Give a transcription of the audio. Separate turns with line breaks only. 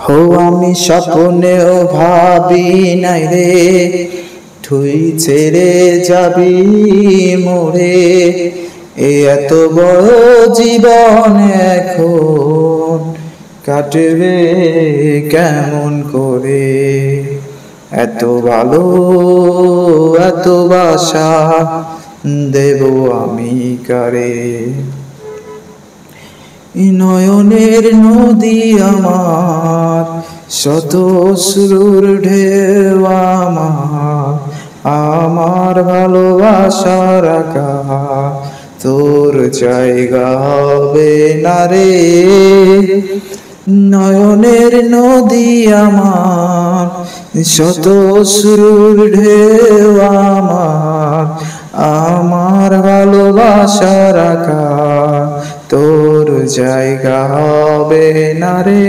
হো আমি স্বপ্নেও ভাবি নাই রে তুই ছেড়ে যাবি মোরে, এত বড় জীবন এখন কাটবে কেমন করে। এত ভালো এত বাসা দেব আমি কারে। নয়নের নদী আমার, শত অশ্রুর ঢেউ আমার, আমার ভালোবাসার আকাশ তোর জায়গা হবে না রে। নয়নের নদী আমার, শত অশ্রুর ঢেউ আমার, আমার ভালোবাসার আকাশ তোর জায়গা হবে না রে।